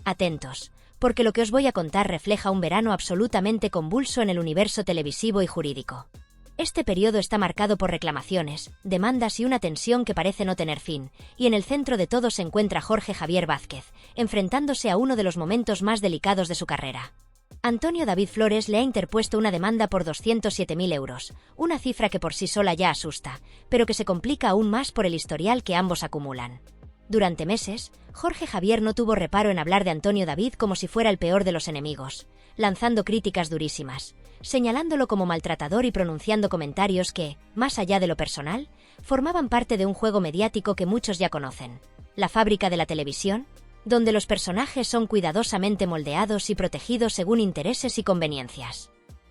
Atentos, porque lo que os voy a contar refleja un verano absolutamente convulso en el universo televisivo y jurídico. Este periodo está marcado por reclamaciones, demandas y una tensión que parece no tener fin, y en el centro de todo se encuentra Jorge Javier Vázquez, enfrentándose a uno de los momentos más delicados de su carrera. Antonio David Flores le ha interpuesto una demanda por 207.000 euros, una cifra que por sí sola ya asusta, pero que se complica aún más por el historial que ambos acumulan. Durante meses, Jorge Javier no tuvo reparo en hablar de Antonio David como si fuera el peor de los enemigos, lanzando críticas durísimas, señalándolo como maltratador y pronunciando comentarios que, más allá de lo personal, formaban parte de un juego mediático que muchos ya conocen: la fábrica de la televisión, donde los personajes son cuidadosamente moldeados y protegidos según intereses y conveniencias.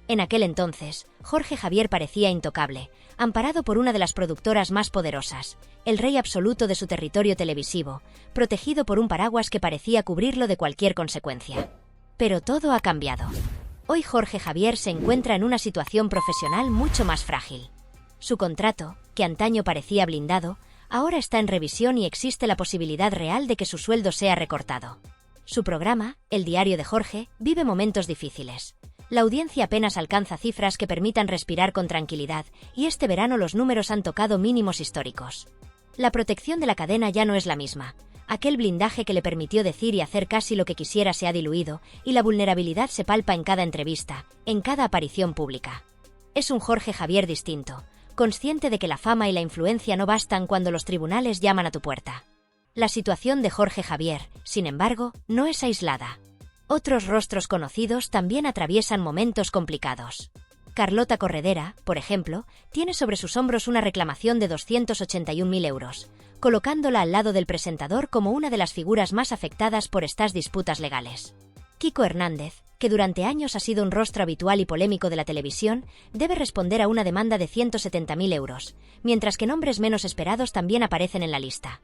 En aquel entonces, Jorge Javier parecía intocable, amparado por una de las productoras más poderosas, el rey absoluto de su territorio televisivo, protegido por un paraguas que parecía cubrirlo de cualquier consecuencia. Pero todo ha cambiado. Hoy Jorge Javier se encuentra en una situación profesional mucho más frágil. Su contrato, que antaño parecía blindado, ahora está en revisión y existe la posibilidad real de que su sueldo sea recortado. Su programa, El Diario de Jorge, vive momentos difíciles. La audiencia apenas alcanza cifras que permitan respirar con tranquilidad, y este verano los números han tocado mínimos históricos. La protección de la cadena ya no es la misma. Aquel blindaje que le permitió decir y hacer casi lo que quisiera se ha diluido, y la vulnerabilidad se palpa en cada entrevista, en cada aparición pública. Es un Jorge Javier distinto, consciente de que la fama y la influencia no bastan cuando los tribunales llaman a tu puerta. La situación de Jorge Javier, sin embargo, no es aislada. Otros rostros conocidos también atraviesan momentos complicados. Carlota Corredera, por ejemplo, tiene sobre sus hombros una reclamación de 281.000 euros, colocándola al lado del presentador como una de las figuras más afectadas por estas disputas legales. Kiko Hernández, que durante años ha sido un rostro habitual y polémico de la televisión, debe responder a una demanda de 170.000 euros, mientras que nombres menos esperados también aparecen en la lista.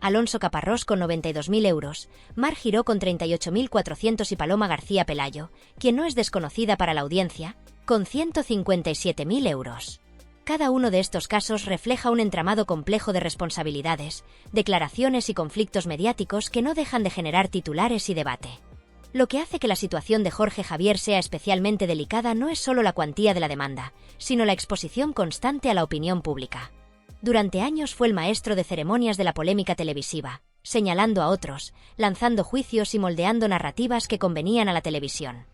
Alonso Caparrós con 92.000 euros, Mar Giró con 38.400 y Paloma García Pelayo, quien no es desconocida para la audiencia, con 157.000 euros. Cada uno de estos casos refleja un entramado complejo de responsabilidades, declaraciones y conflictos mediáticos que no dejan de generar titulares y debate. Lo que hace que la situación de Jorge Javier sea especialmente delicada no es solo la cuantía de la demanda, sino la exposición constante a la opinión pública. Durante años fue el maestro de ceremonias de la polémica televisiva, señalando a otros, lanzando juicios y moldeando narrativas que convenían a la televisión.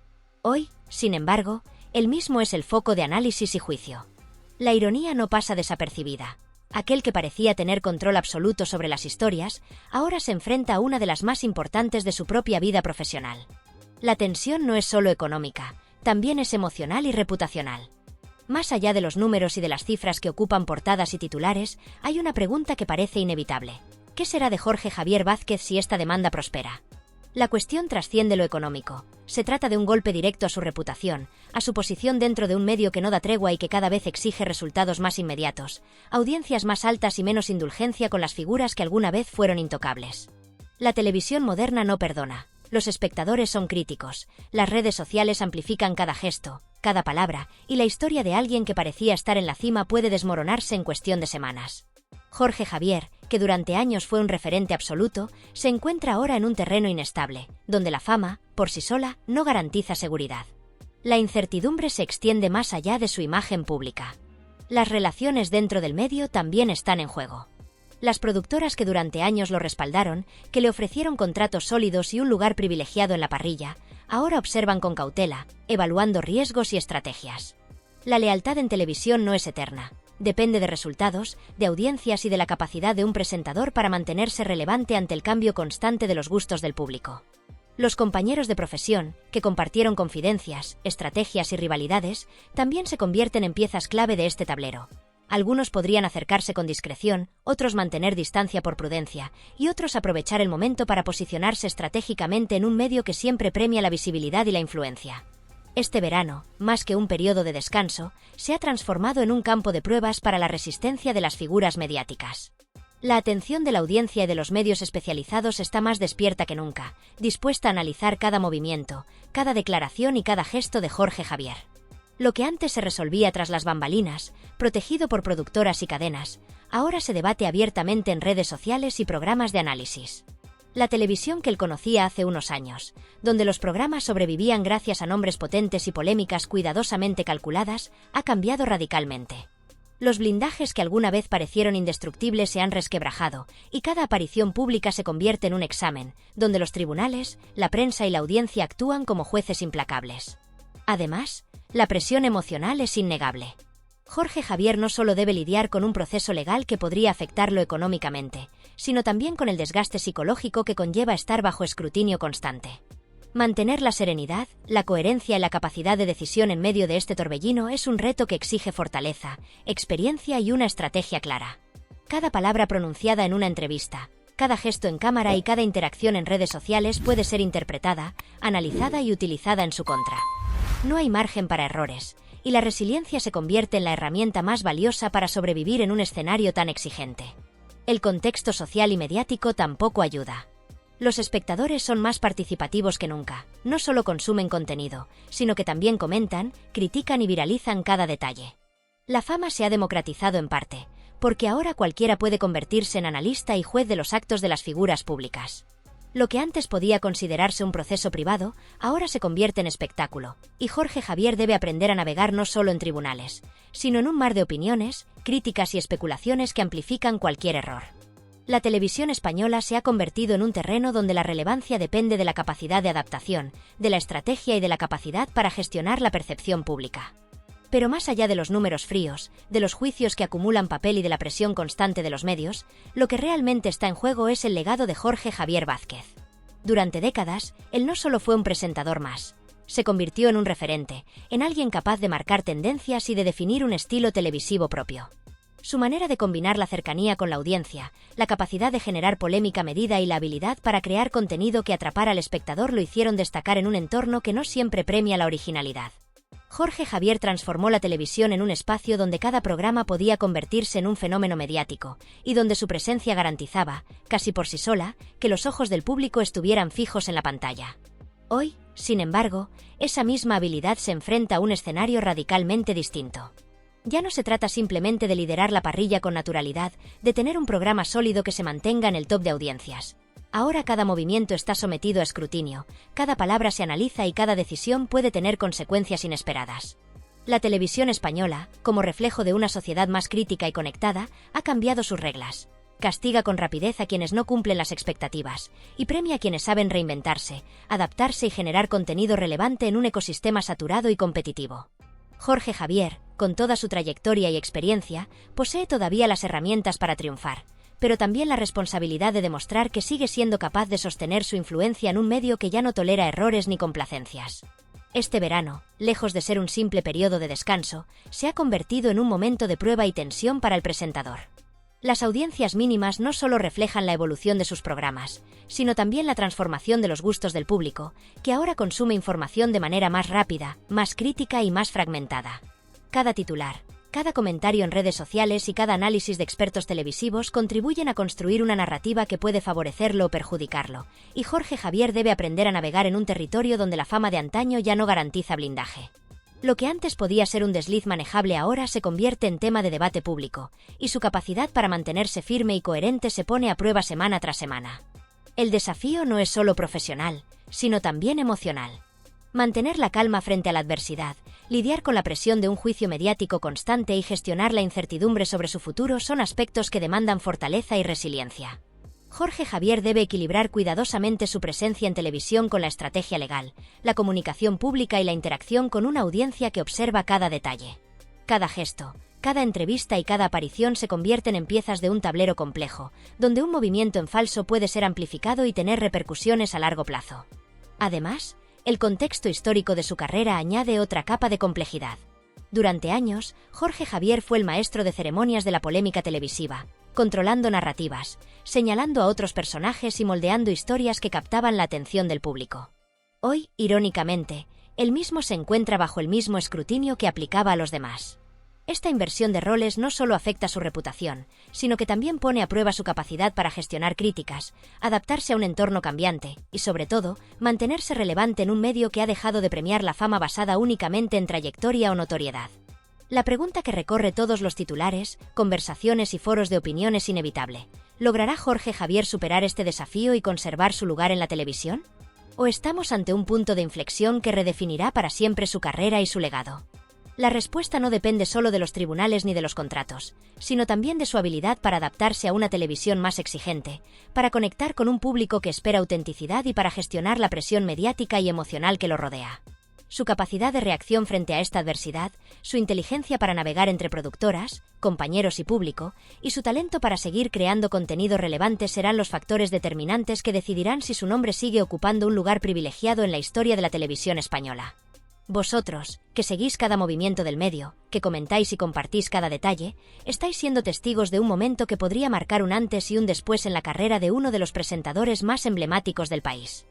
Hoy, sin embargo, él mismo es el foco de análisis y juicio. La ironía no pasa desapercibida. Aquel que parecía tener control absoluto sobre las historias, ahora se enfrenta a una de las más importantes de su propia vida profesional. La tensión no es solo económica, también es emocional y reputacional. Más allá de los números y de las cifras que ocupan portadas y titulares, hay una pregunta que parece inevitable. ¿Qué será de Jorge Javier Vázquez si esta demanda prospera? La cuestión trasciende lo económico. Se trata de un golpe directo a su reputación, a su posición dentro de un medio que no da tregua y que cada vez exige resultados más inmediatos, audiencias más altas y menos indulgencia con las figuras que alguna vez fueron intocables. La televisión moderna no perdona. Los espectadores son críticos, las redes sociales amplifican cada gesto, cada palabra, y la historia de alguien que parecía estar en la cima puede desmoronarse en cuestión de semanas. Jorge Javier, que durante años fue un referente absoluto, se encuentra ahora en un terreno inestable, donde la fama, por sí sola, no garantiza seguridad. La incertidumbre se extiende más allá de su imagen pública. Las relaciones dentro del medio también están en juego. Las productoras que durante años lo respaldaron, que le ofrecieron contratos sólidos y un lugar privilegiado en la parrilla, ahora observan con cautela, evaluando riesgos y estrategias. La lealtad en televisión no es eterna. Depende de resultados, de audiencias y de la capacidad de un presentador para mantenerse relevante ante el cambio constante de los gustos del público. Los compañeros de profesión, que compartieron confidencias, estrategias y rivalidades, también se convierten en piezas clave de este tablero. Algunos podrían acercarse con discreción, otros mantener distancia por prudencia, y otros aprovechar el momento para posicionarse estratégicamente en un medio que siempre premia la visibilidad y la influencia. Este verano, más que un periodo de descanso, se ha transformado en un campo de pruebas para la resistencia de las figuras mediáticas. La atención de la audiencia y de los medios especializados está más despierta que nunca, dispuesta a analizar cada movimiento, cada declaración y cada gesto de Jorge Javier. Lo que antes se resolvía tras las bambalinas, protegido por productoras y cadenas, ahora se debate abiertamente en redes sociales y programas de análisis. La televisión que él conocía hace unos años, donde los programas sobrevivían gracias a nombres potentes y polémicas cuidadosamente calculadas, ha cambiado radicalmente. Los blindajes que alguna vez parecieron indestructibles se han resquebrajado, y cada aparición pública se convierte en un examen, donde los tribunales, la prensa y la audiencia actúan como jueces implacables. Además, la presión emocional es innegable. Jorge Javier no solo debe lidiar con un proceso legal que podría afectarlo económicamente, sino también con el desgaste psicológico que conlleva estar bajo escrutinio constante. Mantener la serenidad, la coherencia y la capacidad de decisión en medio de este torbellino es un reto que exige fortaleza, experiencia y una estrategia clara. Cada palabra pronunciada en una entrevista, cada gesto en cámara y cada interacción en redes sociales puede ser interpretada, analizada y utilizada en su contra. No hay margen para errores, y la resiliencia se convierte en la herramienta más valiosa para sobrevivir en un escenario tan exigente. El contexto social y mediático tampoco ayuda. Los espectadores son más participativos que nunca, no solo consumen contenido, sino que también comentan, critican y viralizan cada detalle. La fama se ha democratizado en parte, porque ahora cualquiera puede convertirse en analista y juez de los actos de las figuras públicas. Lo que antes podía considerarse un proceso privado, ahora se convierte en espectáculo, y Jorge Javier debe aprender a navegar no solo en tribunales, sino en un mar de opiniones, críticas y especulaciones que amplifican cualquier error. La televisión española se ha convertido en un terreno donde la relevancia depende de la capacidad de adaptación, de la estrategia y de la capacidad para gestionar la percepción pública. Pero más allá de los números fríos, de los juicios que acumulan papel y de la presión constante de los medios, lo que realmente está en juego es el legado de Jorge Javier Vázquez. Durante décadas, él no solo fue un presentador más. Se convirtió en un referente, en alguien capaz de marcar tendencias y de definir un estilo televisivo propio. Su manera de combinar la cercanía con la audiencia, la capacidad de generar polémica medida y la habilidad para crear contenido que atrapara al espectador lo hicieron destacar en un entorno que no siempre premia la originalidad. Jorge Javier transformó la televisión en un espacio donde cada programa podía convertirse en un fenómeno mediático, y donde su presencia garantizaba, casi por sí sola, que los ojos del público estuvieran fijos en la pantalla. Hoy, sin embargo, esa misma habilidad se enfrenta a un escenario radicalmente distinto. Ya no se trata simplemente de liderar la parrilla con naturalidad, de tener un programa sólido que se mantenga en el top de audiencias. Ahora cada movimiento está sometido a escrutinio, cada palabra se analiza y cada decisión puede tener consecuencias inesperadas. La televisión española, como reflejo de una sociedad más crítica y conectada, ha cambiado sus reglas. Castiga con rapidez a quienes no cumplen las expectativas, y premia a quienes saben reinventarse, adaptarse y generar contenido relevante en un ecosistema saturado y competitivo. Jorge Javier, con toda su trayectoria y experiencia, posee todavía las herramientas para triunfar, pero también la responsabilidad de demostrar que sigue siendo capaz de sostener su influencia en un medio que ya no tolera errores ni complacencias. Este verano, lejos de ser un simple periodo de descanso, se ha convertido en un momento de prueba y tensión para el presentador. Las audiencias mínimas no solo reflejan la evolución de sus programas, sino también la transformación de los gustos del público, que ahora consume información de manera más rápida, más crítica y más fragmentada. Cada titular, cada comentario en redes sociales y cada análisis de expertos televisivos contribuyen a construir una narrativa que puede favorecerlo o perjudicarlo, y Jorge Javier debe aprender a navegar en un territorio donde la fama de antaño ya no garantiza blindaje. Lo que antes podía ser un desliz manejable ahora se convierte en tema de debate público, y su capacidad para mantenerse firme y coherente se pone a prueba semana tras semana. El desafío no es solo profesional, sino también emocional. Mantener la calma frente a la adversidad, lidiar con la presión de un juicio mediático constante y gestionar la incertidumbre sobre su futuro son aspectos que demandan fortaleza y resiliencia. Jorge Javier debe equilibrar cuidadosamente su presencia en televisión con la estrategia legal, la comunicación pública y la interacción con una audiencia que observa cada detalle. Cada gesto, cada entrevista y cada aparición se convierten en piezas de un tablero complejo, donde un movimiento en falso puede ser amplificado y tener repercusiones a largo plazo. Además, el contexto histórico de su carrera añade otra capa de complejidad. Durante años, Jorge Javier fue el maestro de ceremonias de la polémica televisiva, controlando narrativas, señalando a otros personajes y moldeando historias que captaban la atención del público. Hoy, irónicamente, él mismo se encuentra bajo el mismo escrutinio que aplicaba a los demás. Esta inversión de roles no solo afecta su reputación, sino que también pone a prueba su capacidad para gestionar críticas, adaptarse a un entorno cambiante y, sobre todo, mantenerse relevante en un medio que ha dejado de premiar la fama basada únicamente en trayectoria o notoriedad. La pregunta que recorre todos los titulares, conversaciones y foros de opinión es inevitable. ¿Logrará Jorge Javier superar este desafío y conservar su lugar en la televisión? ¿O estamos ante un punto de inflexión que redefinirá para siempre su carrera y su legado? La respuesta no depende solo de los tribunales ni de los contratos, sino también de su habilidad para adaptarse a una televisión más exigente, para conectar con un público que espera autenticidad y para gestionar la presión mediática y emocional que lo rodea. Su capacidad de reacción frente a esta adversidad, su inteligencia para navegar entre productoras, compañeros y público, y su talento para seguir creando contenido relevante serán los factores determinantes que decidirán si su nombre sigue ocupando un lugar privilegiado en la historia de la televisión española. Vosotros, que seguís cada movimiento del medio, que comentáis y compartís cada detalle, estáis siendo testigos de un momento que podría marcar un antes y un después en la carrera de uno de los presentadores más emblemáticos del país.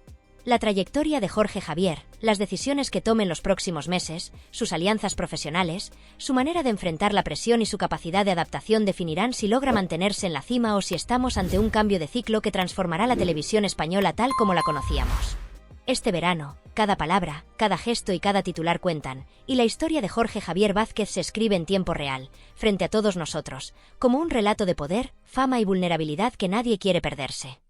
La trayectoria de Jorge Javier, las decisiones que tome en los próximos meses, sus alianzas profesionales, su manera de enfrentar la presión y su capacidad de adaptación definirán si logra mantenerse en la cima o si estamos ante un cambio de ciclo que transformará la televisión española tal como la conocíamos. Este verano, cada palabra, cada gesto y cada titular cuentan, y la historia de Jorge Javier Vázquez se escribe en tiempo real, frente a todos nosotros, como un relato de poder, fama y vulnerabilidad que nadie quiere perderse.